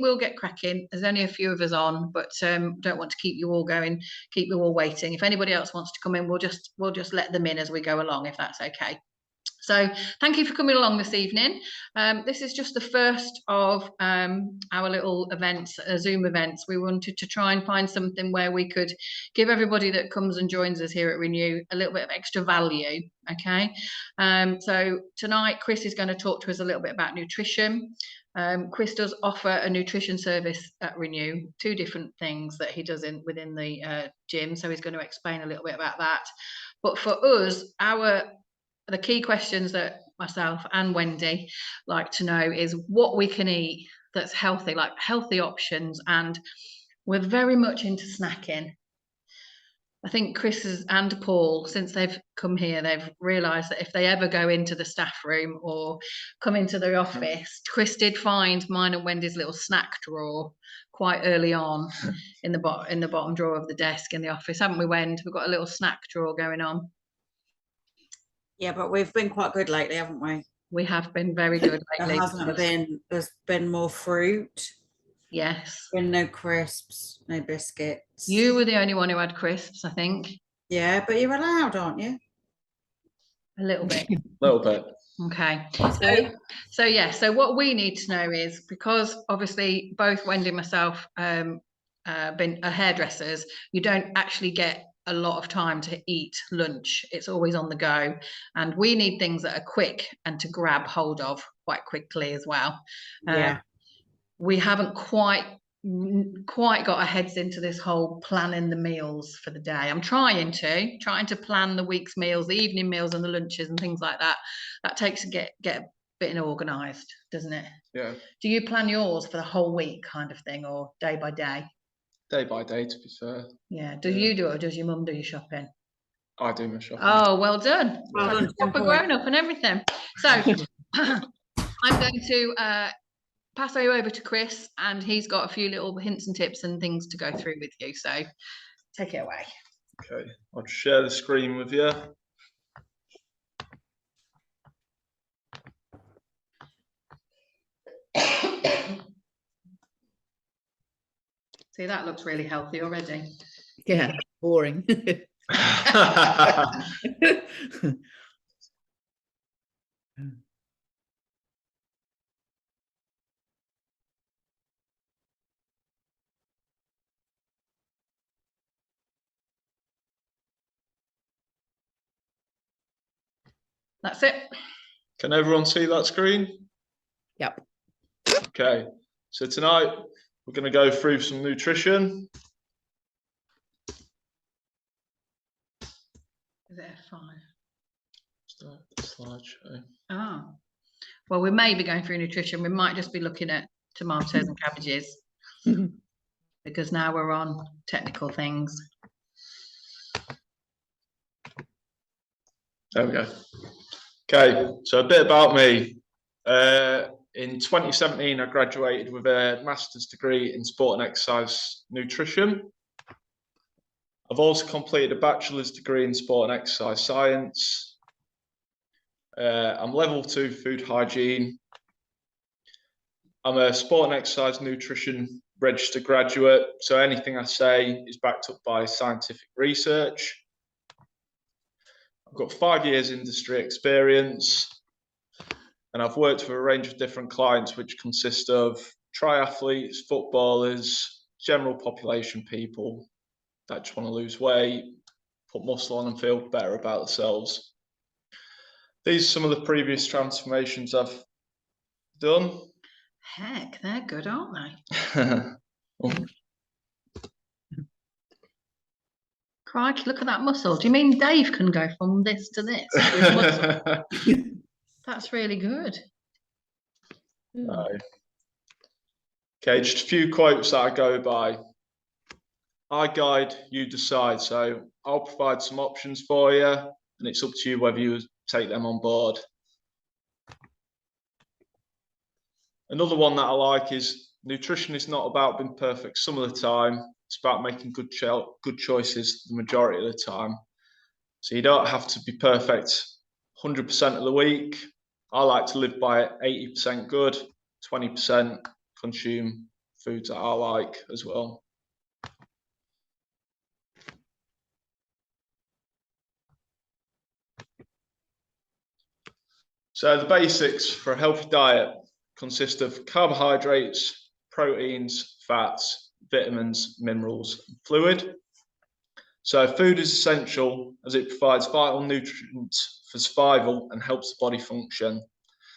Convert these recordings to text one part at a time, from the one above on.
we'll get cracking. There's only a few of us on, but don't want to keep you all waiting. If anybody else wants to come in, we'll just let them in as we go along, if that's okay. So thank you for coming along this evening. This is just the first of our little events, Zoom events. We wanted to try and find something where we could give everybody that comes and joins us here at Renew a little bit of extra value, okay? So tonight, Chris is going to talk to us a little bit about nutrition. Chris does offer a nutrition service at Renew, 2 different things that he does within the gym, so he's going to explain a little bit about that. But for us, the key questions that myself and Wendy like to know is what we can eat that's healthy, like healthy options, and we're very much into snacking. I think Chris and Paul, since they've come here, they've realised that if they ever go into the staff room or come into the office, Chris did find mine and Wendy's little snack drawer quite early on in the bottom drawer of the desk in the office, haven't we, Wendy? We've got a little snack drawer going on. Yeah, but we've been quite good lately, haven't we? We have been very good lately. There's been more fruit. Yes. And no crisps, no biscuits. You were the only one who had crisps, I think. Yeah, but you're allowed, aren't you? A little bit. A little bit. Okay. So what we need to know is, because obviously both Wendy and myself been hairdressers, you don't actually get a lot of time to eat lunch. It's always on the go, and we need things that are quick and to grab hold of quite quickly as well. We haven't quite got our heads into this whole planning the meals for the day. I'm trying to plan the week's meals, the evening meals and the lunches and things like that. That takes to get a bit organised, doesn't it? Yeah. Do you plan yours for the whole week kind of thing, or day by day? Day by day, to be fair. Yeah. You do it, or does your mum do your shopping? I do my shopping. Oh, well done. Well done. Proper grown up and everything. So I'm going to pass you over to Chris, and he's got a few little hints and tips and things to go through with you. So take it away. Okay, I'll share the screen with you. See, that looks really healthy already. Yeah, boring. That's it. Can everyone see that screen? Yep. Okay, so tonight we're going to go through some nutrition. Is it F5? Start the slideshow. Oh, well, we may be going through nutrition. We might just be looking at tomatoes and cabbages because now we're on technical things. There we go. Okay, so a bit about me. In 2017, I graduated with a master's degree in sport and exercise nutrition. I've also completed a bachelor's degree in sport and exercise science. I'm level 2 food hygiene. I'm a sport and exercise nutrition registered graduate, so anything I say is backed up by scientific research. I've got 5 years industry experience, and I've worked with a range of different clients, which consist of triathletes, footballers, general population people that just want to lose weight, put muscle on and feel better about themselves. These are some of the previous transformations I've done. Heck, they're good, aren't they? Crikey, look at that muscle. Do you mean Dave can go from this to this? That's really good. Okay, just a few quotes that I go by. I guide, you decide. So I'll provide some options for you, and it's up to you whether you take them on board. Another one that I like is nutrition is not about being perfect some of the time. It's about making good choices the majority of the time. So you don't have to be perfect 100% of the week. I like to live by 80% good, 20% consume foods that I like as well. So the basics for a healthy diet consist of carbohydrates, proteins, fats, vitamins, minerals, and fluid. So food is essential as it provides vital nutrients for survival and helps the body function to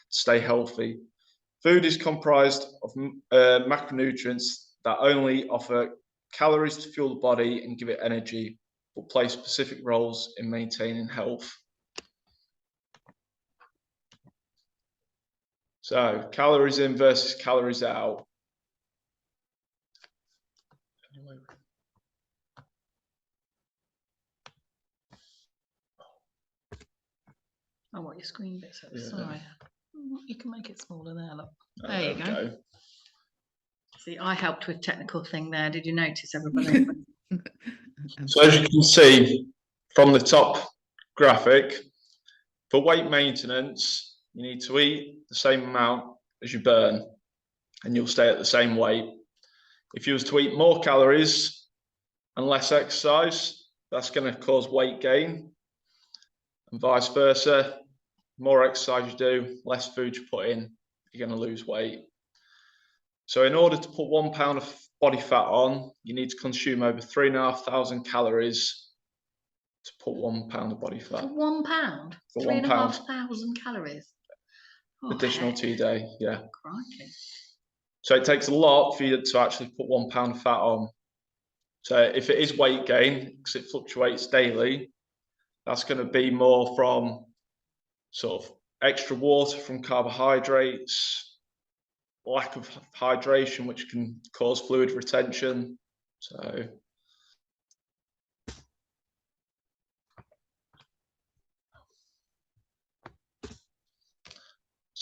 stay healthy. Food is comprised of macronutrients that only offer calories to fuel the body and give it energy, but play specific roles in maintaining health. So calories in versus calories out. I want your screen bits at the Yeah. side. You can make it smaller there, look. Oh, There you we go. See, I helped with technical thing there. Did you notice, everybody? So as you can see from the top graphic, for weight maintenance, you need to eat the same amount as you burn and you'll stay at the same weight. If you was to eat more calories and less exercise, that's going to cause weight gain, and vice versa. More exercise you do, less food you put in, you're going to lose weight. So in order to put 1 pound of body fat on, you need to consume over 3,500 calories to put 1 pound of body For fat. £1, For 1 pound 3,500 calories. Oh, additional heck, to your day, yeah. crikey. So it takes a lot for you to actually put 1 pound of fat on. So if it is weight gain, because it fluctuates daily, that's going to be more from sort of extra water from carbohydrates, lack of hydration, which can cause fluid retention. So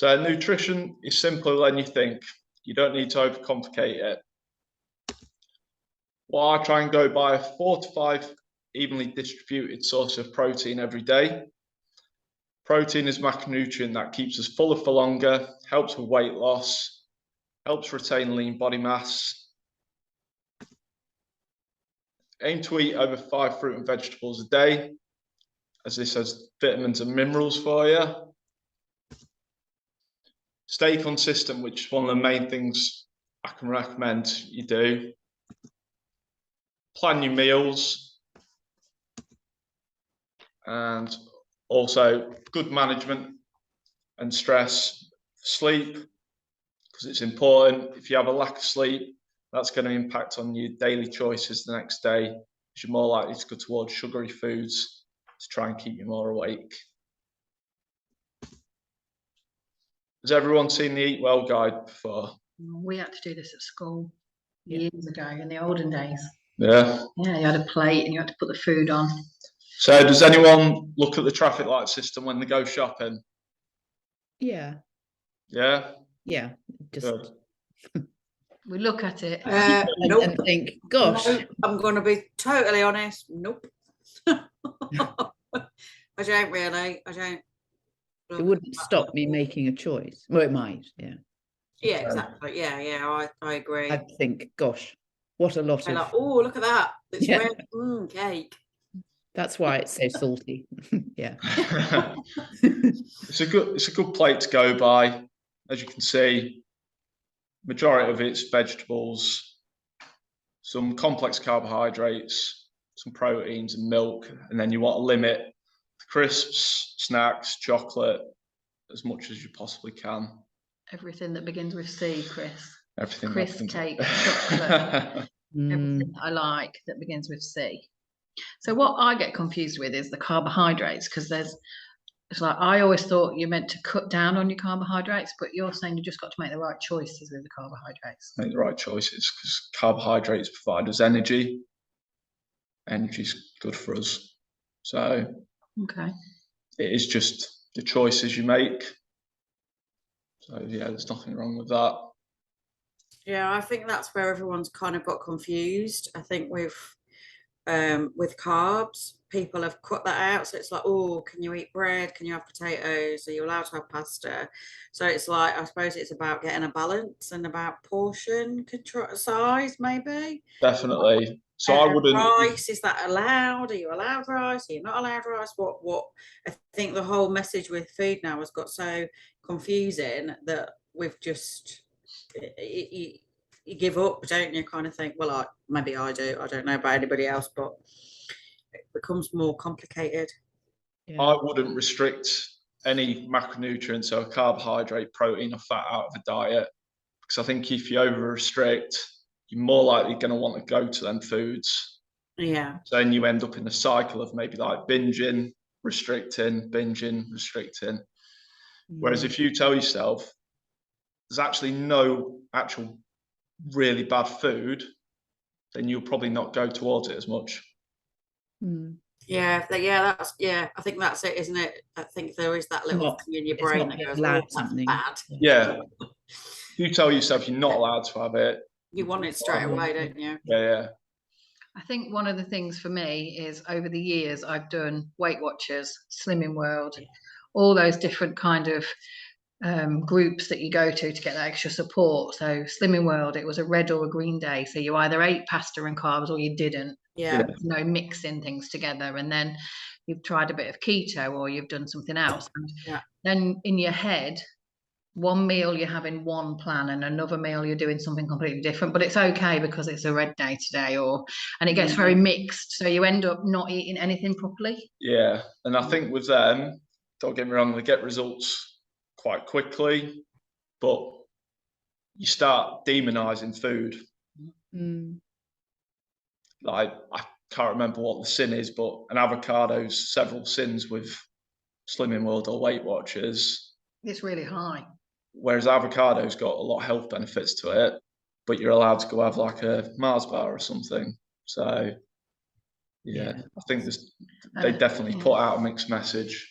nutrition is simpler than you think. You don't need to overcomplicate it. Well, I try and go by a 4 to 5 evenly distributed source of protein every day. Protein is a macronutrient that keeps us fuller for longer, helps with weight loss, helps retain lean body mass. Aim to eat over 5 fruit and vegetables a day, as this has vitamins and minerals for you. Stay consistent, which is one of the main things I can recommend you do. Plan your meals, and also good management and stress. Sleep, because it's important. If you have a lack of sleep, that's going to impact on your daily choices the next day, because you're more likely to go towards sugary foods to try and keep you more awake. Has everyone seen the Eat Well guide before? We had to do this at school Yeah. years ago in the olden days. Yeah. Yeah, you had a plate and you had to put the food on. So does anyone look at the traffic light system when they go shopping? Yeah. Yeah? Yeah. Just Good. We look at it. Nope. and think, gosh, No, I'm going to be totally honest. Nope. I don't really. I don't. it wouldn't stop me making a choice. Well, it might, yeah. Yeah, exactly. Yeah, I agree. I'd think, gosh, what a lot They're of like, oh, look at that. It's Yeah. red cake. that's why it's so salty. Yeah. It's a good plate to go by. As you can see, majority of it's vegetables, some complex carbohydrates, some proteins and milk, and then you want to limit the crisps, snacks, chocolate as much as you possibly can. Everything that begins with C, Chris. Everything. Crisp, cake, chocolate. Mm, Everything that I like that begins with C. So what I get confused with is the carbohydrates, because it's like I always thought you meant to cut down on your carbohydrates, but you're saying you just got to make the right choices with the carbohydrates. Make the right choices, because carbohydrates provide us energy. Energy's good for us. So Okay. it is just the choices you make. So yeah, there's nothing wrong with that. Yeah, I think that's where everyone's kind of got confused. I think with with carbs, people have cut that out. So it's like, oh, can you eat bread? Can you have potatoes? Are you allowed to have pasta? So it's like, I suppose it's about getting a balance and about portion control, size, maybe. Definitely. So I wouldn't. Rice, is that allowed? Are you allowed rice? Are you not allowed rice? What? I think the whole message with food now has got so confusing that we've just you give up, don't you? Kind of think. Well, maybe I do. I don't know about anybody else, but it becomes more complicated. Yeah. I wouldn't restrict any macronutrients or carbohydrate, protein, or fat out of a diet, because I think if you over restrict, you're more likely going to want to go to them foods. Yeah. So then you end up in a cycle of maybe like binging, restricting. Whereas if you tell yourself there's actually no actual really bad food, then you'll probably not go towards it as much. Yeah, I think that's it, isn't it? I think there is that little thing in your it's brain not that goes, allowed oh, that's something. bad. Yeah. If you tell yourself you're not allowed to have it, You want it straight away, don't you? yeah. I think one of the things for me is over the years I've done Weight Watchers, Slimming World, all those different kind of groups that you go to get that extra support. So Slimming World, it was a red or a green day. So you either ate pasta and carbs or you didn't. Yeah. No mixing things together. And then you've tried a bit of keto or you've done something else. And then in your head, one meal you're having one plan and another meal you're doing something completely different, but it's okay because it's a red day today, and it gets very mixed, so you end up not eating anything properly. Yeah, and I think with them, don't get me wrong, they get results quite quickly, but you start demonizing food. Like, I can't remember what the sin is, but an avocado's several sins with Slimming World or Weight Watchers. It's really high. Whereas avocado's got a lot of health benefits to it, but you're allowed to go have like a Mars bar or something. So, yeah. I think they definitely put out a mixed message.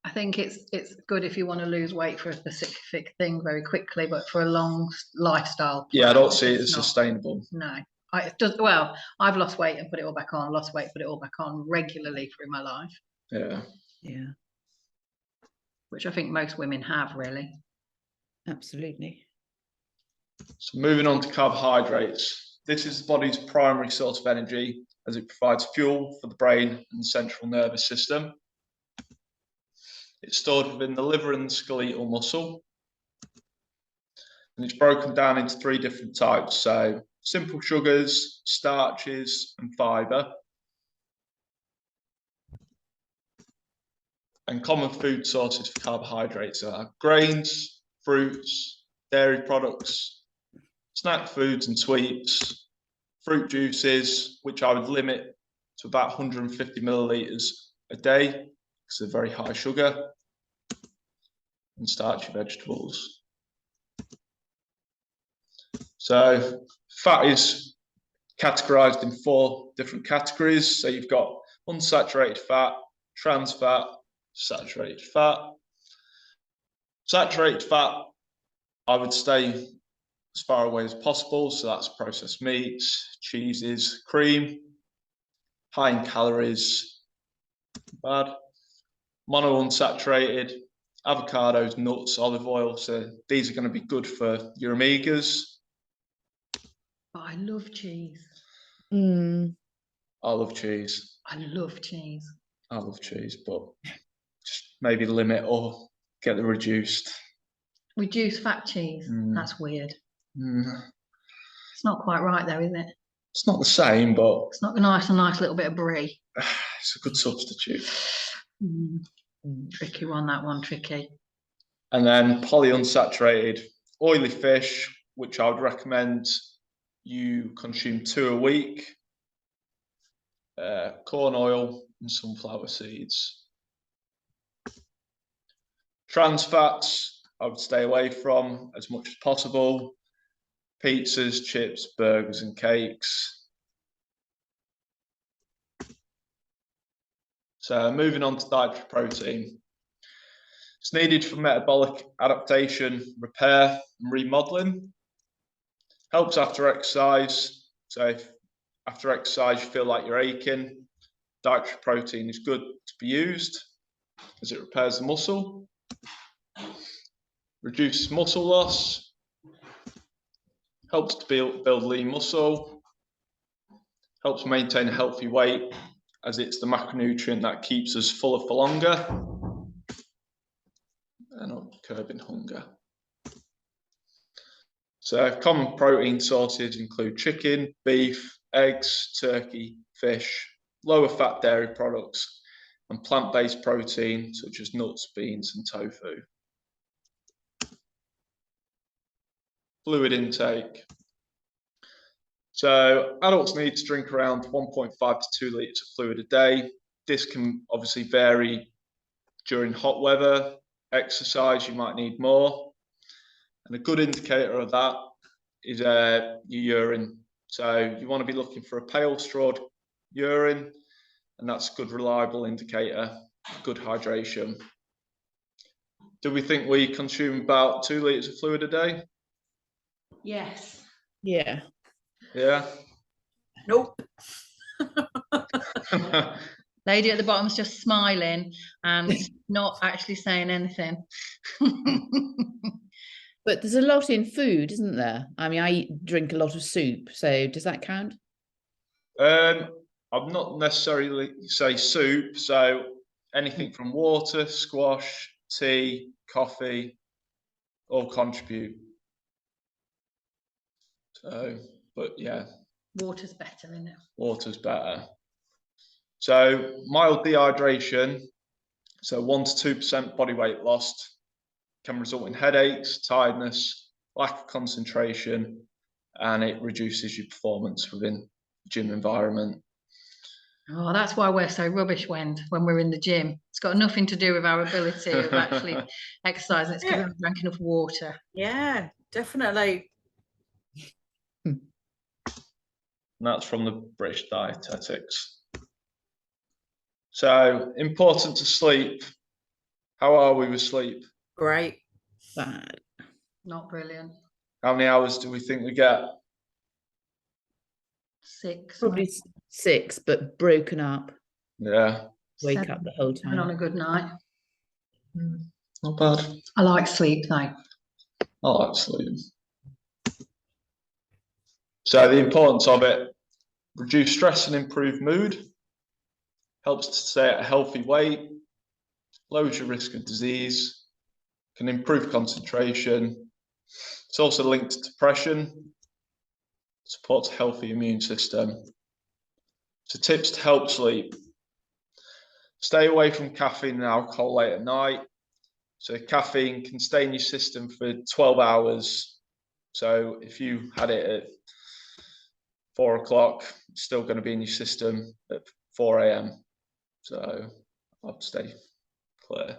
I think it's good if you want to lose weight for a specific thing very quickly, but for a long lifestyle. Yeah, I don't see it as sustainable. No. I've lost weight and put it all back on, put it all back on regularly through my life. Yeah. Yeah. Which I think most women have, really. Absolutely. So moving on to carbohydrates. This is the body's primary source of energy as it provides fuel for the brain and central nervous system. It's stored within the liver and the skeletal muscle. And it's broken down into 3 different types. So simple sugars, starches, and fiber. And common food sources for carbohydrates are grains, fruits, dairy products, snack foods and sweets, fruit juices, which I would limit to about 150 millilitres a day because they're very high sugar, and starchy vegetables. So fat is categorised in 4 different categories. So you've got unsaturated fat, trans fat, saturated fat. Saturated fat, I would stay as far away as possible. So that's processed meats, cheeses, cream, high in calories, bad. Monounsaturated, avocados, nuts, olive oil. So these are going to be good for your omegas. But I love cheese. I love cheese. I love cheese. I love cheese, but just maybe limit or get the reduced. Reduced fat cheese. That's weird. It's not quite right though, is it? It's not the same, but it's not a nice little bit of brie. It's a good substitute. Tricky one, that one, tricky. And then polyunsaturated oily fish, which I would recommend you consume 2 a week. Corn oil and sunflower seeds. Trans fats, I would stay away from as much as possible. Pizzas, chips, burgers, and cakes. So moving on to dietary protein. It's needed for metabolic adaptation, repair, and remodeling. Helps after exercise. So if after exercise you feel like you're aching, dietary protein is good to be used as it repairs the muscle, reduces muscle loss, helps to build lean muscle, helps maintain a healthy weight as it's the macronutrient that keeps us fuller for longer and not curbing hunger. So common protein sources include chicken, beef, eggs, turkey, fish, lower fat dairy products, and plant-based protein such as nuts, beans, and tofu. Fluid intake. So adults need to drink around 1.5 to 2 litres of fluid a day. This can obviously vary during hot weather. Exercise, you might need more. And a good indicator of that is your urine. So you want to be looking for a pale strawed urine, and that's a good reliable indicator, good hydration. Do we think we consume about 2 litres of fluid a day? Yes. Yeah. Yeah. Nope. Lady at the bottom's just smiling and not actually saying anything. But there's a lot in food, isn't there? I mean, I drink a lot of soup, so does that count? I'm not necessarily say soup, so anything from water, squash, tea, coffee, all contribute. So, but yeah. Water's better, isn't it? Water's better. So mild dehydration, so 1 to 2% body weight lost, can result in headaches, tiredness, lack of concentration, and it reduces your performance within the gym environment. Oh, that's why we're so rubbish when we're in the gym. It's got nothing to do with our ability of actually exercising. It's because we haven't drank enough water. Yeah, definitely. And that's from the British Dietetics. So, important to sleep. How are we with sleep? Great. Bad. Not brilliant. How many hours do we think we get? 6. Probably 6, but broken up. Yeah. Wake 7. up the whole 7 on time. a good night. Not bad. I like sleep though. I like sleep. So the importance of it: reduce stress and improve mood, helps to stay at a healthy weight, lowers your risk of disease, can improve concentration. It's also linked to depression, supports a healthy immune system. So tips to help sleep: stay away from caffeine and alcohol late at night. So caffeine can stay in your system for 12 hours. So if you had it at 4 o'clock, it's still going to be in your system at 4 a.m. So I'd stay clear.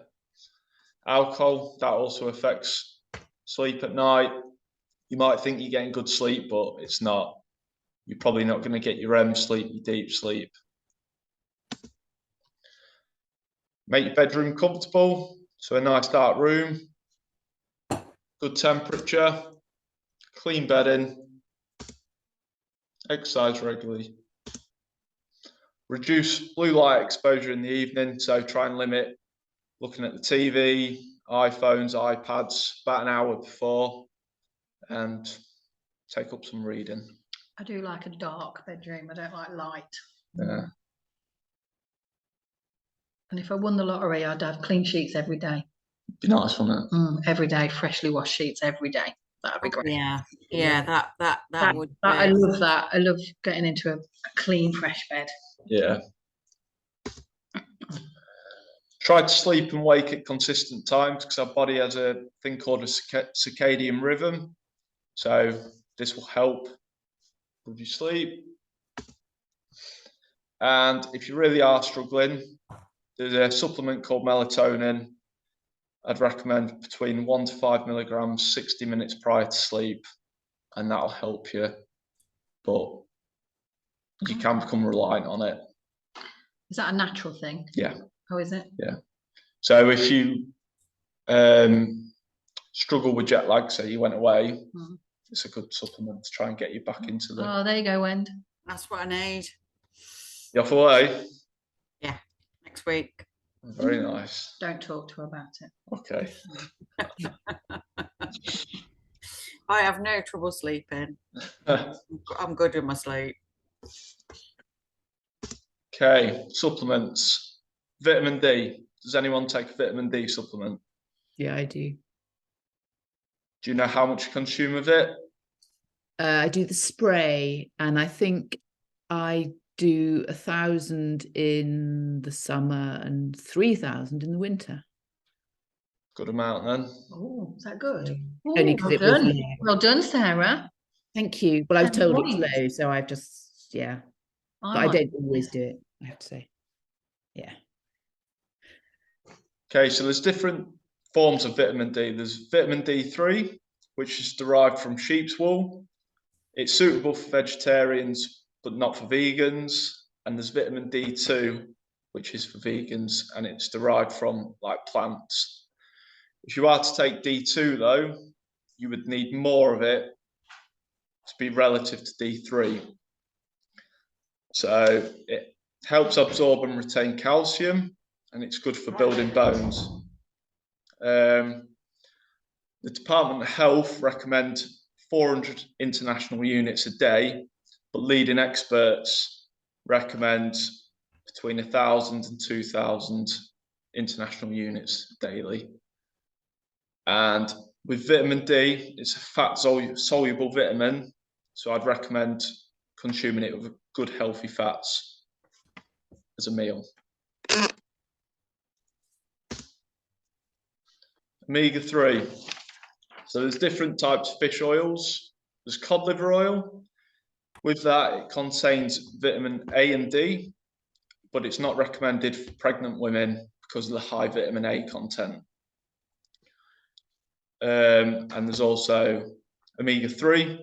Alcohol, that also affects sleep at night. You might think you're getting good sleep, but it's not. You're probably not going to get your REM sleep, your deep sleep. Make your bedroom comfortable. So a nice dark room, good temperature, clean bedding, exercise regularly. Reduce blue light exposure in the evening, so try and limit looking at the TV, iPhones, iPads about an hour before, and take up some reading. I do like a dark bedroom. I don't like light. Yeah. And if I won the lottery, I'd have clean sheets every day. Be nice, wouldn't it? Every day, freshly washed sheets every day. That'd be great. Yeah, that would. I love that. I love getting into a clean, fresh bed. Yeah. Try to sleep and wake at consistent times, because our body has a thing called a circadian rhythm. So this will help with your sleep. And if you really are struggling, there's a supplement called melatonin. I'd recommend between 1 to 5 milligrams 60 minutes prior to sleep, and that'll help you. But you can become reliant on it. Is that a natural thing? Yeah. Oh, is it? Yeah. So if you struggle with jet lag, say you went away, it's a good supplement to try and get you back into the. Oh, there you go, Wend. That's what I need. You off away? Next week. Very nice. Don't talk to her about it. Okay. I have no trouble sleeping. I'm good with my sleep. Okay, supplements. Vitamin D. Does anyone take a vitamin D supplement? Yeah, I do. Do you know how much you consume of it? I do the spray, and I think I do 1,000 in the summer and 3,000 in the winter. Good amount then. Oh, is that good? Only Ooh, because well it was done. low. Well done, Sarah. Thank you. Well, I was 10 told it was points. low, so I've just, yeah. But I might don't do always this. do it, I have to say. Yeah. Okay, so there's different forms of vitamin D. There's vitamin D3, which is derived from sheep's wool. It's suitable for vegetarians, but not for vegans. And there's vitamin D2, which is for vegans, and it's derived from like plants. If you are to take D2 though, you would need more of it to be relative to D3. So it helps absorb and retain calcium, and it's good for building bones. The Department of Health recommend 400 international units a day, but leading experts recommend between 1,000 and 2,000 international units daily. And with vitamin D, it's a fat soluble vitamin, so I'd recommend consuming it with good healthy fats as a meal. Omega-3. So there's different types of fish oils. There's cod liver oil. With that, it contains vitamin A and D, but it's not recommended for pregnant women because of the high vitamin A content. And there's also omega-3,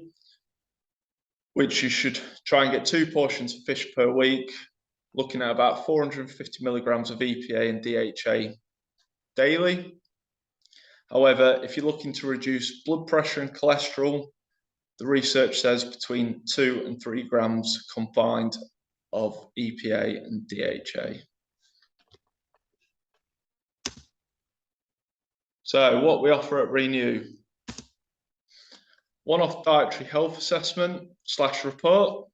which you should try and get 2 portions of fish per week, looking at about 450 milligrams of EPA and DHA daily. However, if you're looking to reduce blood pressure and cholesterol, the research says between 2 and 3 grams combined of EPA and DHA. So what we offer at Renew: one-off dietary health assessment / report,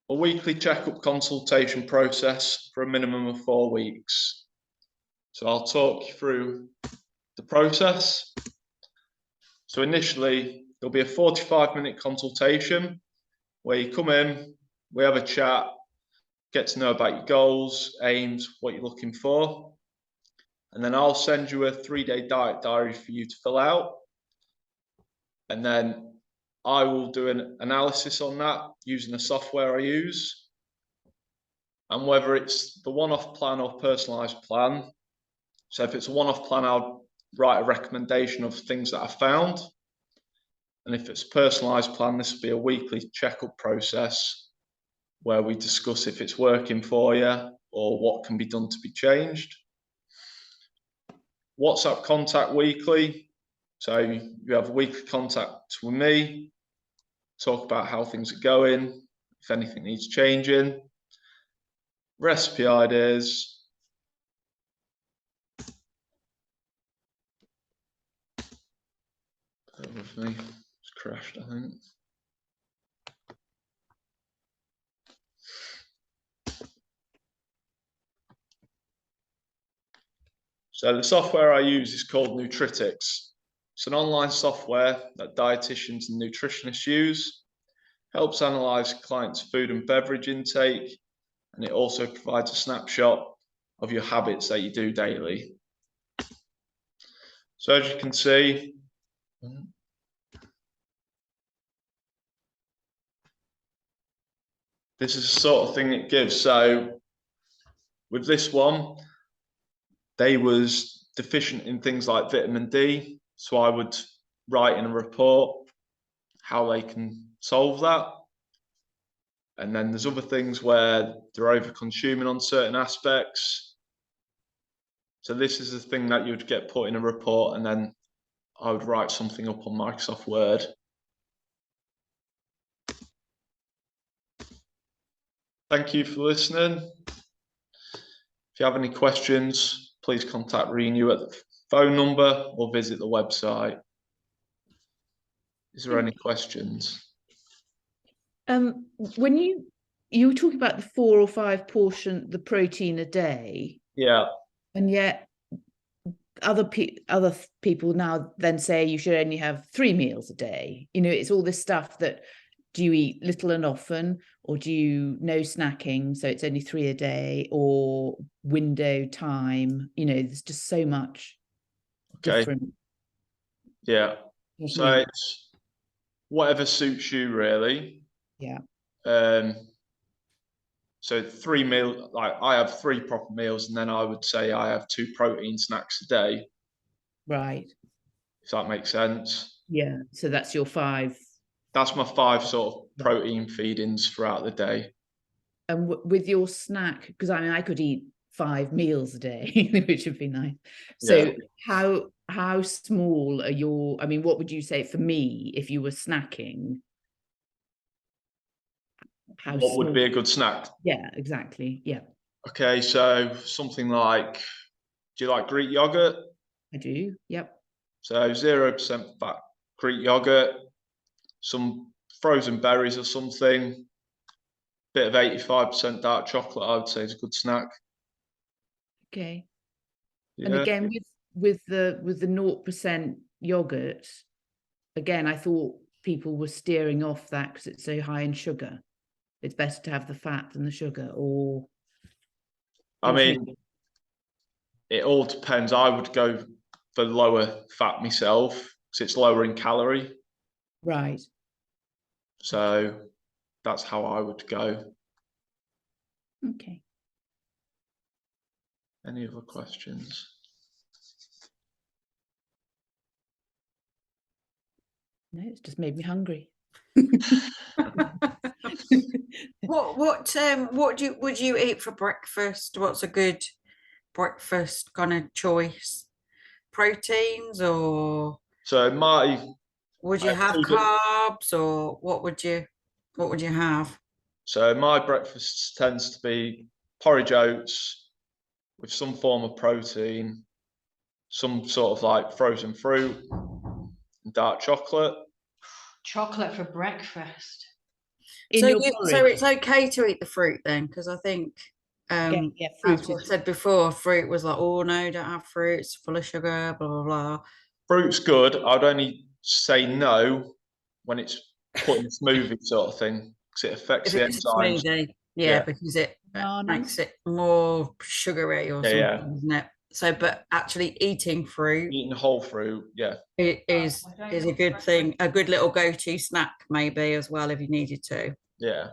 a weekly checkup consultation process for a minimum of 4 weeks. So I'll talk you through the process. So initially, there'll be a 45-minute consultation where you come in, we have a chat, get to know about your goals, aims, what you're looking for. And then I'll send you a 3-day diet diary for you to fill out. And then I will do an analysis on that using the software I use. And whether it's the one-off plan or personalized plan. So if it's a one-off plan, I'll write a recommendation of things that I found. And if it's a personalized plan, this will be a weekly checkup process where we discuss if it's working for you or what can be done to be changed. WhatsApp contact weekly. So you have weekly contact with me, talk about how things are going, if anything needs changing, recipe ideas. Bear with me, it's crashed, I think. So the software I use is called Nutritics. It's an online software that dietitians and nutritionists use. Helps analyze clients' food and beverage intake, and it also provides a snapshot of your habits that you do daily. So as you can see, this is the sort of thing it gives. So with this one, they was deficient in things like vitamin D. So I would write in a report how they can solve that. And then there's other things where they're over consuming on certain aspects. So this is the thing that you'd get put in a report, and then I would write something up on Microsoft Word. thank you for listening. If you have any questions, please contact Renew at the phone number or visit the website. Is there any questions? When you were talking about the 4 or 5 portion, the protein a day, Yeah. and yet other people now then say you should only have 3 meals a day. You know, it's all this stuff that, do you eat little and often, or do you no snacking, so it's only 3 a day, or window time? You know, there's just so much different. Yeah. So it's whatever suits you, really. Yeah. So 3 meals, like I have 3 proper meals, and then I would say I have 2 protein snacks a day. Right. If that makes sense. Yeah. So that's your 5. That's my 5 sort of protein feedings throughout the day. And with your snack, because I mean, I could eat 5 meals a day, which would be nice. So how small are your, I mean, what would you say for me if you were snacking? What would be a good snack? Yeah, exactly. Yeah. Okay, so something like, do you like Greek yogurt? I do. Yep. So 0% fat Greek yogurt, some frozen berries or something, bit of 85% dark chocolate, I would say is a good snack. Okay. Yeah. And again, with the 0% yogurt, again, I thought people were steering off that because it's so high in sugar. It's better to have the fat than the sugar, or I mean, it all depends. I would go for lower fat myself because it's lower in calorie. Right. So that's how I would go. Okay. Any other questions? No, it's just made me hungry. What would you eat for breakfast? What's a good breakfast kind of choice? Proteins, or So would you have carbs, or what would you have? So my breakfast tends to be porridge oats with some form of protein, some sort of like frozen fruit, and dark chocolate. Chocolate for breakfast. So it's okay to eat the fruit then, because I think fruit I said before, fruit was like, oh no, don't have fruit, it's full of sugar, blah blah blah. Fruit's good. I'd only say no when it's put in a smoothie sort of thing, because it affects the enzymes. Smoothie, yeah, because it makes it more sugary or something, isn't it? So, but actually eating fruit, eating whole fruit, it is a good thing, a good little go-to snack maybe as well if you needed to. Yeah.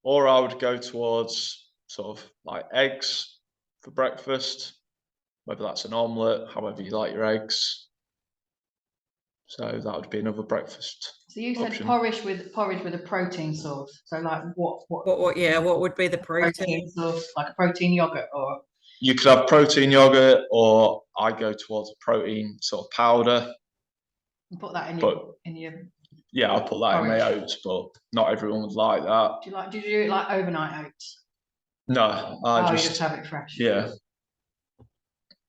Or I would go towards sort of like eggs for breakfast, whether that's an omelette, however you like your eggs. So that would be another breakfast. So you said porridge with a protein source. So like what would be the protein source? Like a protein yogurt, or you could have protein yogurt, or I go towards a protein sort of powder. And put that in your yeah, I'll put that porridge in my oats, but not everyone would like that. Did you do it like overnight oats? No, you just have it fresh. Yeah.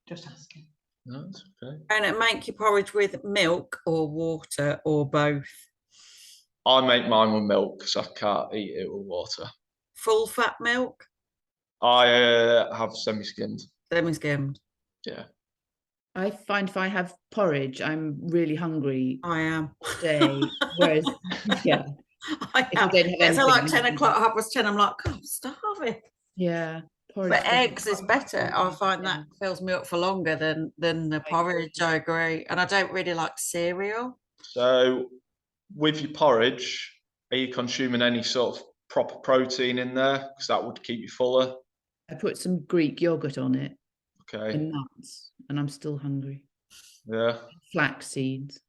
Just asking. No, that's okay. And it make your porridge with milk or water or both? I make mine with milk because I can't eat it with water. Full fat milk? I have semi-skimmed. Semi-skimmed. Yeah. I find if I have porridge, I'm really hungry. I am. Day, whereas, yeah. I am. It's like 10 o'clock, 10:30, I'm like, God, I'm starving. Yeah. But eggs is better. I find that fills me up for longer than the porridge. I agree. And I don't really like cereal. So with your porridge, are you consuming any sort of proper protein in there? Because that would keep you fuller. I put some Greek yogurt on it. Okay. And nuts, and I'm still hungry. Yeah. Flax seeds.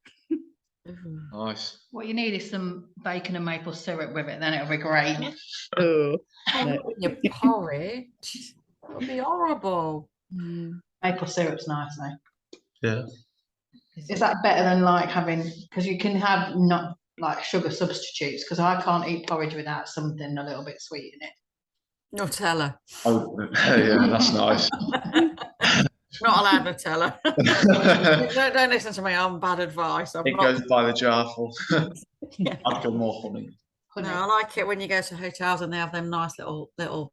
Nice. What you need is some bacon and maple syrup with it, then it'll be great. Oh, no. Your porridge would be horrible. Maple syrup's nice though. Yeah. Is that better than like having, because you can have not like sugar substitutes, because I can't eat porridge without something a little bit sweet in it. Nutella. Oh, yeah, that's nice. Not allowed Nutella. don't listen to me. I'm bad advice. I'm It not. goes by the jar full. Yeah. I'd go more honey. No, I like it when you go to hotels and they have them nice little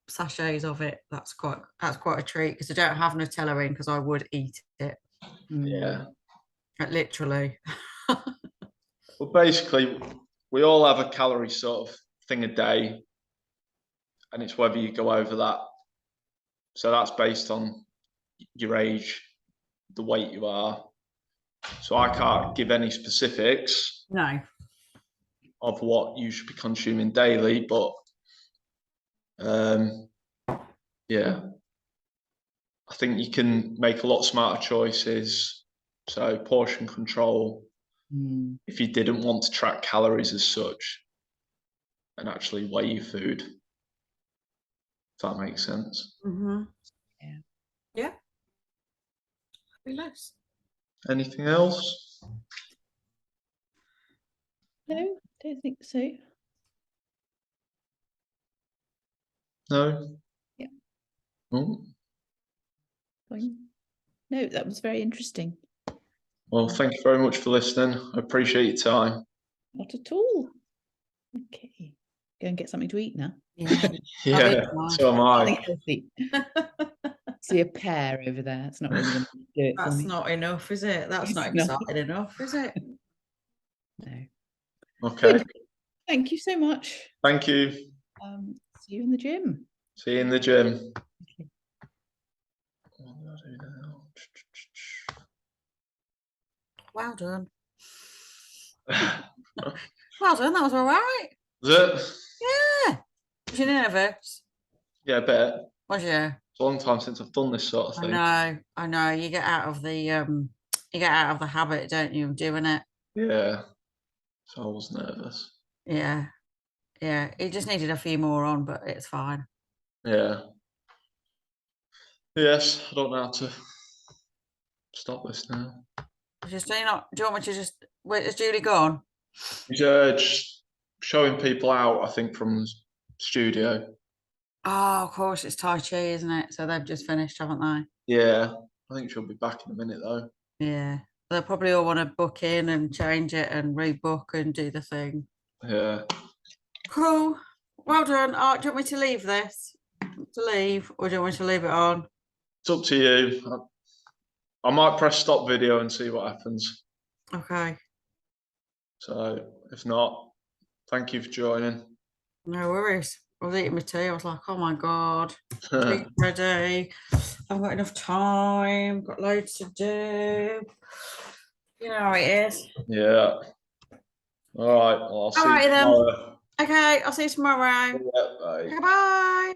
sachets of it. That's quite a treat because they don't have Nutella in because I would eat it. Yeah. Literally. Well, basically, we all have a calorie sort of thing a day, and it's whether you go over that. So that's based on your age, the weight you are. So I can't give any specifics No. of what you should be consuming daily, but yeah, I think you can make a lot smarter choices. So portion control, if you didn't want to track calories as such and actually weigh your food, if that makes sense. Yeah. Less. Anything else? No, don't think so. No? Yeah. Oh. Fine. No, that was very interesting. Well, thank you very much for listening. I appreciate your time. Not at all. Okay. Go and get something to eat now. Yeah. Yeah, so am I. Something healthy. See a pear over there. It's not really going to do it for That's me. not enough, is it? That's not No. exciting enough, is it? No. Okay. Good. Thank you so much. Thank you. See you in the gym. See you in the gym. Okay. Well done. Well done. That was all right. Was it? Yeah. Was you nervous? Yeah, I bet. Was you? It's a long time since I've done this sort of thing. I know. You get out of the habit, don't you, of doing it? Yeah. So I was nervous. Yeah. Yeah. It just needed a few more on, but it's fine. Yeah. Yes, I don't know how to stop this now. Do you want me to just wait? Is Julie gone? He's just showing people out, I think, from the studio. Oh, of course, it's Tai Chi, isn't it? So they've just finished, haven't they? Yeah. I think she'll be back in a minute though. Yeah. They'll probably all want to book in and change it and rebook and do the thing. Yeah. Cool. Well done. Do you want me to leave this? To leave, or do you want me to leave it on? It's up to you. I might press stop video and see what happens. Okay. So if not, thank you for joining. No worries. I was eating my tea. I was like, oh my God, tea's ready. I've got enough time. Got loads to do. You know how it is. Yeah. All right. Well, I'll see you Alrighty then. tomorrow. Okay, I'll see you tomorrow. Yeah, bye. Goodbye.